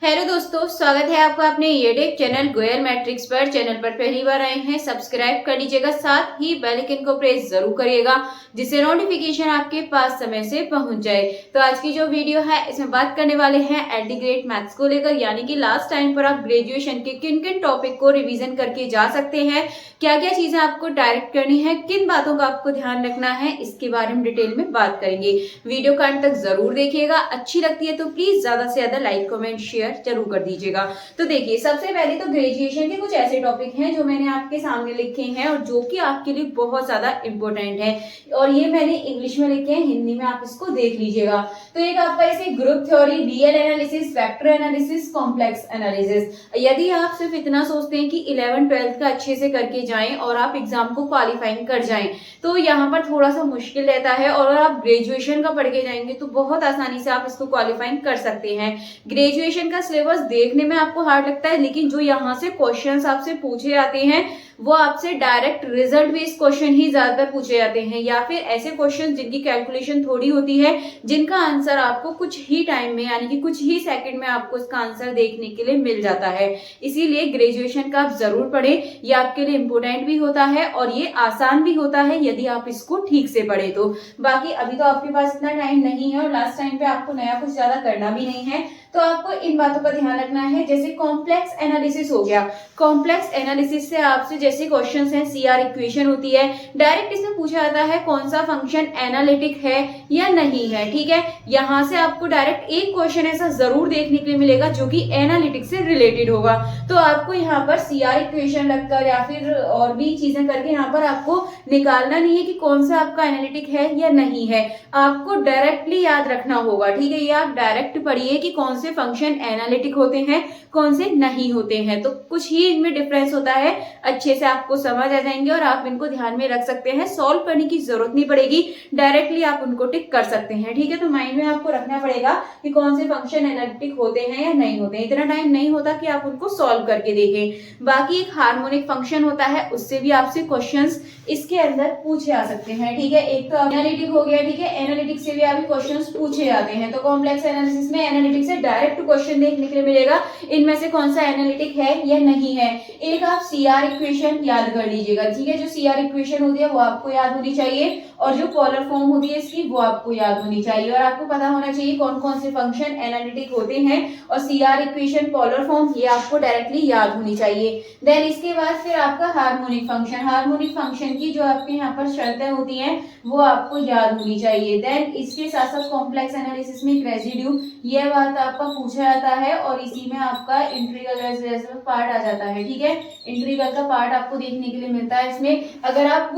Hello दोस्तों, स्वागत है आपका अपने यूट्यूब चैनल गोयल मैट्रिक्स पर। चैनल पर पहली बार आए हैं, सब्सक्राइब कर लीजिएगा, साथ ही बेल आइकन को प्रेस जरूर करिएगा जिससे नोटिफिकेशन आपके पास समय से पहुंच जाए। तो आज की जो वीडियो है इसमें बात करने वाले हैं एलडी ग्रेड मैथ्स को लेकर, यानी कि लास्ट टाइम पर आप ग्रेजुएशन के किन किन टॉपिक को रिविजन करके जा सकते हैं, क्या क्या चीजें आपको डायरेक्ट करनी है, किन बातों का आपको ध्यान रखना है, इसके बारे में डिटेल में बात करेंगे। वीडियो का अंत तक जरूर देखिएगा, अच्छी लगती है तो प्लीज ज्यादा से ज्यादा लाइक कमेंट शेयर जरूर कर दीजिएगा। तो देखिए, सबसे पहले तो ग्रेजुएशन के कुछ ऐसे टॉपिक हैं जो मैंने आपके सामने लिखे हैं और जो कि आपके लिए बहुत ज्यादा इंपॉर्टेंट है, और ये मैंने इंग्लिश में लिखे हैं, हिंदी में आप इसको देख लीजिएगा। तो एक आपका इसे group theory, real analysis, vector analysis, complex analysis. यदि आप सिर्फ इतना सोचते हैं कि 11th-12th का अच्छे से करके जाएं और आप एग्जाम को क्वालिफाइंग कर जाएं, तो यहाँ पर थोड़ा सा मुश्किल रहता है, और अगर आप ग्रेजुएशन का पढ़ के जाएंगे तो बहुत आसानी से आप इसको क्वालिफाइंग कर सकते हैं। ग्रेजुएशन का सिलेबस देखने में आपको हार्ड लगता है, लेकिन जो यहाँ से क्वेश्चंस आपसे पूछे जाते हैं वो आपसे डायरेक्ट रिजल्ट बेस्ड क्वेश्चन ही ज्यादातर पूछे जाते हैं, या फिर ऐसे क्वेश्चन जिनकी कैलकुलेशन थोड़ी होती है, जिनका आंसर आपको कुछ ही टाइम में यानी कि कुछ ही सेकंड में आपको इसका आंसर देखने के लिए मिल जाता है। इसीलिए ग्रेजुएशन का आप जरूर पढ़ें, ये आपके लिए इंपोर्टेंट भी होता है और ये आसान भी होता है यदि आप इसको ठीक से पढ़े तो। बाकी अभी तो आपके पास इतना टाइम नहीं है और लास्ट टाइम पे आपको नया कुछ ज्यादा करना भी नहीं है, तो आपको इन बातों का ध्यान रखना है। जैसे कॉम्प्लेक्स एनालिसिस हो गया, कॉम्प्लेक्स एनालिसिस से आपसे जैसे क्वेश्चंस हैं, सीआर इक्वेशन होती है, डायरेक्ट इसमें पूछा जाता है कौन सा फंक्शन एनालिटिक है या नहीं है। ठीक है, यहाँ से आपको डायरेक्ट एक क्वेश्चन ऐसा जरूर देखने के लिए मिलेगा जो कि एनालिटिक से रिलेटेड होगा, तो आपको यहाँ पर सीआर इक्वेशन लगकर या फिर और भी चीजें करके यहाँ पर आपको निकालना नहीं है कि कौन सा आपका एनालिटिक है या नहीं है, आपको डायरेक्टली याद रखना होगा। ठीक है, ये आप डायरेक्ट पढ़िए कि कौन से फंक्शन एनालिटिक होते हैं, कौन से नहीं होते हैं, तो कुछ ही इनमें डिफरेंस होता है, अच्छे से आपको समझ आ जाएंगे और आप इनको ध्यान में रख सकते हैं। सॉल्व करने की जरूरत नहीं पड़ेगी, डायरेक्टली आप उनको टिक कर सकते हैं। ठीक है, तो माइंड में आपको रखना पड़ेगा कि कौन से फंक्शन एनालिटिक होते हैं या नहीं होते हैं। इतना टाइम नहीं होता कि आप उनको सॉल्व करके देखें। बाकी एक हार्मोनिक फंक्शन होता है, उससे भी आपसे क्वेश्चंस इसके अंदर पूछे आ सकते हैं। ठीक है, एक तो एनालिटिक हो गया। ठीक है, एनालिटिक से भी आपके क्वेश्चंस पूछे जाते हैं, तो कॉम्प्लेक्स एनालिसिस में एनालिटिक से डायरेक्ट क्वेश्चन देखने के लिए मिलेगा, इनमें से कौन सा एनालिटिक है या नहीं है। एक आप सीआर इक्वेशन याद कर लीजिएगा। ठीक है, जो सीआर इक्वेशन होती है वो आपको याद होनी चाहिए, और जो पोलर फॉर्म होती है इसकी वो आपको याद होनी चाहिए, और आपको पता होना चाहिए कौन कौन से फंक्शन एनालिटिक होते हैं, और सीआर इक्वेशन, पोलर फॉर्म, ये आपको डायरेक्टली याद होनी चाहिए। देन इसके बाद फिर आपका हार्मोनिक फंक्शन, हार्मोनिक फंक्शन की जो आपके यहाँ पर शर्तें होती हैं वो आपको याद होनी चाहिए। देन इसके साथ साथ कॉम्प्लेक्स एनालिसिस में एक रेजिड्यू, ये बात आपका पूछा जाता है, और इसी में आपका इंटीग्रल पार्ट आ जाता है। ठीक है, इंटीग्रल का पार्ट आपको देखने के लिए मिलता है इसमें। अगर आप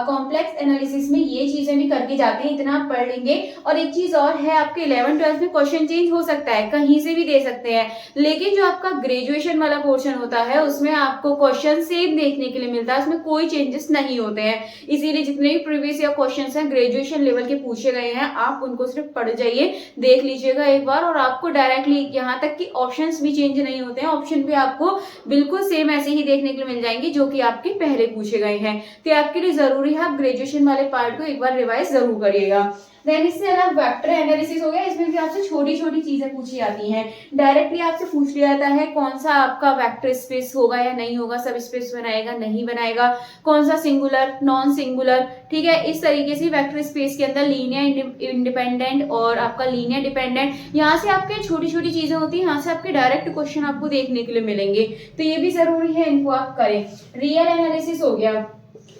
कॉम्प्लेक्स एनालिसिस में ये चीजें भी करके जाते हैं, इतना आप पढ़ लेंगे। और एक चीज और है, आपके 11th-12th में क्वेश्चन चेंज हो सकता है, कहीं से भी दे सकते हैं, लेकिन जो आपका ग्रेजुएशन वाला पोर्शन होता है उसमें आपको क्वेश्चन सेम देखने के लिए मिलता है, उसमें कोई चेंजेस नहीं होते हैं। इसीलिए जितने भी प्रीवियस ईयर क्वेश्चंस हैं ग्रेजुएशन लेवल के पूछे गए हैं, आप उनको सिर्फ पढ़ जाइए, देख लीजिएगा एक बार, और आपको डायरेक्टली यहाँ तक कि ऑप्शंस भी चेंज नहीं होते हैं, ऑप्शन भी आपको बिल्कुल सेम ऐसे ही देखने के लिए मिल जाएंगे जो कि आपके पहले पूछे गए हैं। तो आपके लिए जरूरी है आप ग्रेजुएशन वाले पार्ट को एक बार रिवाइज जरूर करिएगा। देन इससे अलावा वेक्टर एनालिसिस हो गया, इसमें भी आपसे छोटी छोटी चीजें पूछी जाती हैं, डायरेक्टली आपसे पूछ लिया जाता है कौन सा आपका वेक्टर स्पेस होगा या नहीं होगा, सब स्पेस बनाएगा नहीं बनाएगा, कौन सा सिंगुलर नॉन सिंगुलर। ठीक है, इस तरीके से वेक्टर स्पेस के अंदर लीनियर इंडिपेंडेंट और आपका लीनियर डिपेंडेंट, यहाँ से आपके छोटी छोटी चीजें होती है, यहाँ से आपके डायरेक्ट क्वेश्चन आपको देखने के लिए मिलेंगे, तो ये भी जरूरी है, इनको आप करें। रियल एनालिसिस हो गया,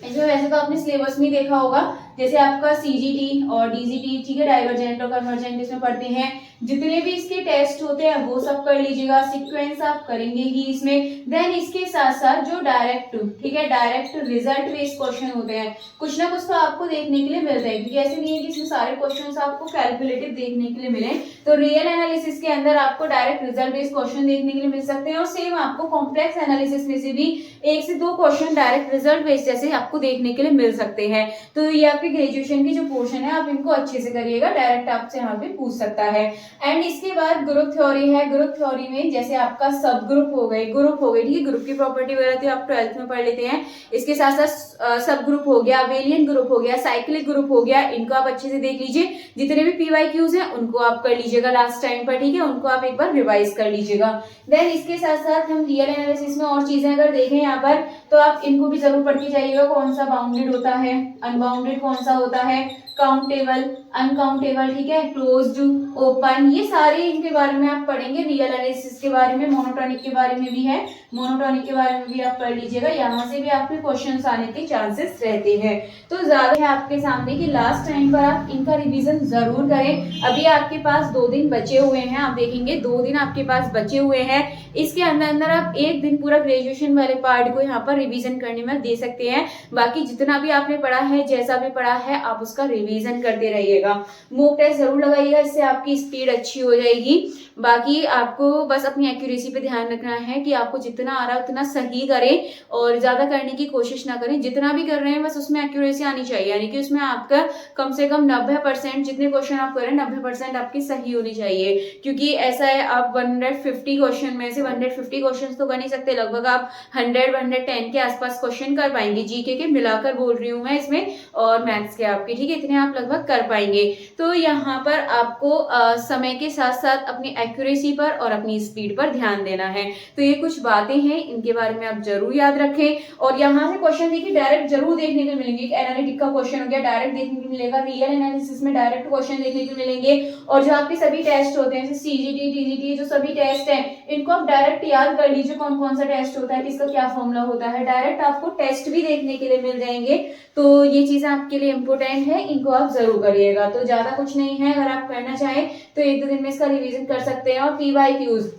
इसमें वैसे तो आपने सिलेबस में देखा होगा, जैसे आपका सीजीटी और डीजीटी, ठीक है, डाइवर्जेंट और कन्वर्जेंट इसमें पढ़ते हैं, जितने भी इसके टेस्ट होते हैं वो सब कर लीजिएगा, सीक्वेंस आप करेंगे ही इसमें। देन इसके साथ साथ जो डायरेक्ट, ठीक है, डायरेक्ट रिजल्ट बेस्ड क्वेश्चन होते हैं, कुछ ना कुछ तो आपको देखने के लिए मिलता है, क्योंकि ऐसे नहीं है कि इसमें सारे क्वेश्चंस आपको कैलकुलेटिव देखने के लिए मिले। तो रियल एनालिसिस के अंदर आपको डायरेक्ट रिजल्ट बेस्ड क्वेश्चन देखने के लिए मिल सकते हैं, और सेम आपको कॉम्प्लेक्स एनालिसिस में से भी 1 से 2 क्वेश्चन डायरेक्ट रिजल्ट बेस्ड जैसे आपको देखने के लिए मिल सकते हैं। तो ये आपके आपके ग्रेजुएशन की जो पोर्शन है आप इनको अच्छे से करिएगा, डायरेक्ट आपसे यहाँ पे पूछ सकता है। एंड इसके बाद ग्रुप थ्योरी है। ग्रुप थ्योरी में जैसे आपका सब ग्रुप हो गए, ठीक है, ग्रुप की प्रॉपर्टी वगैरह तो आप 12th में पढ़ लेते हैं। इसके साथ साथ सब ग्रुप हो गया, वेलिएंट ग्रुप हो गया, साइक्लिक ग्रुप हो गया, इनको आप अच्छे से देख लीजिए। जितने भी PYQs हैं उनको आप कर लीजिएगा लास्ट टाइम पर, ठीक है, उनको आप एक बार रिवाइज कर लीजिएगा। देन इसके साथ साथ हम रियल एनालिसिस में और चीजें अगर देखें यहाँ पर तो आप इनको भी जरूर पढ़ते जाइएगा। कौन सा बाउंडेड होता है, अनबाउंडेड कौन सा होता है, काउंटेबल, अनकाउंटेबल, ठीक है, क्लोज्ड, ओपन, ये सारे इनके बारे में आप पढ़ेंगे। रियल एनालिसिस के बारे में, मोनोटोनिक के बारे में भी है, मोनोटोनिक के बारे में भी आप पढ़ लीजिएगा। यहाँ से भी आपके क्वेश्चंस आने के चांसेस रहते हैं। तो ज्यादा है आपके सामने कि लास्ट टाइम पर आप इनका रिवीजन जरूर करें। अभी आपके पास 2 दिन बचे हुए हैं, आप देखेंगे 2 दिन आपके पास बचे हुए हैं। इसके अंदर आप 1 दिन पूरा ग्रेजुएशन वाले पार्ट को यहाँ पर रिवीजन करने में दे सकते हैं। बाकी जितना भी आपने पढ़ा है, जैसा भी पढ़ा है, आप उसका रिवीजन करते रहिएगा। मॉक टेस्ट जरूर लगाइएगा, इससे आपकी स्पीड अच्छी हो जाएगी। बाकी आपको बस अपनी एक्यूरेसी पे ध्यान रखना है कि आपको जितना आ रहा है उतना सही करें और ज्यादा करने की कोशिश ना करें। जितना भी कर रहे हैं बस उसमें एक्यूरेसी आनी चाहिए, यानी कि उसमें आपका कम से कम 90% जितने क्वेश्चन आप करें 90% आपकी सही होनी चाहिए। क्योंकि ऐसा है, आप 150 क्वेश्चन में से 150 क्वेश्चन तो कर नहीं सकते, लगभग आप 100-110 के आसपास क्वेश्चन कर पाएंगे। जीके के मिलाकर बोल रही हूँ मैं इसमें, और मैथ्स के आपके, ठीक है, इतने आप लगभग कर पाएंगे। तो यहाँ पर आपको समय के साथ साथ अपनी एक्यूरेसी पर और अपनी स्पीड पर ध्यान देना है। तो ये कुछ बातें हैं, इनके बारे में आप जरूर याद रखें। और यहाँ से क्वेश्चन देखिए डायरेक्ट जरूर देखने को मिलेंगे। एनालिटिक का क्वेश्चन हो गया, डायरेक्ट देखने को मिलेगा। रियल एनालिसिस में डायरेक्ट क्वेश्चन देखने को मिलेंगे। और जो आपके सभी टेस्ट होते हैं, CGT, TGT, जो सभी टेस्ट हैं, इनको आप डायरेक्ट याद कर लीजिए कौन कौन सा टेस्ट होता है, किसका क्या फॉर्मूला होता है। डायरेक्ट आपको टेस्ट भी देखने के लिए मिल जाएंगे। तो ये चीजें आपके लिए इंपॉर्टेंट है, इनको आप जरूर करिएगा। तो ज्यादा कुछ नहीं है, अगर आप करना चाहें तो 1-2 दिन में इसका रिवीजन कर सकते हैं। और PYQs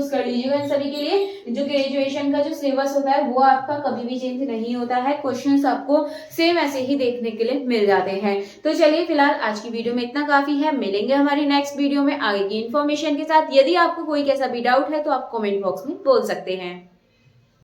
कर लीजिएगा इन सभी के लिए। जो ग्रेजुएशन का जो सिलेबस होता है वो आपका कभी भी चेंज नहीं होता है, क्वेश्चंस आपको सेम ऐसे ही देखने के लिए मिल जाते हैं। तो चलिए फिलहाल आज की वीडियो में इतना काफी है। मिलेंगे हमारी नेक्स्ट वीडियो में आगे की इन्फॉर्मेशन के साथ। यदि आपको कोई कैसा भी डाउट है तो आप कमेंट बॉक्स में बोल सकते हैं।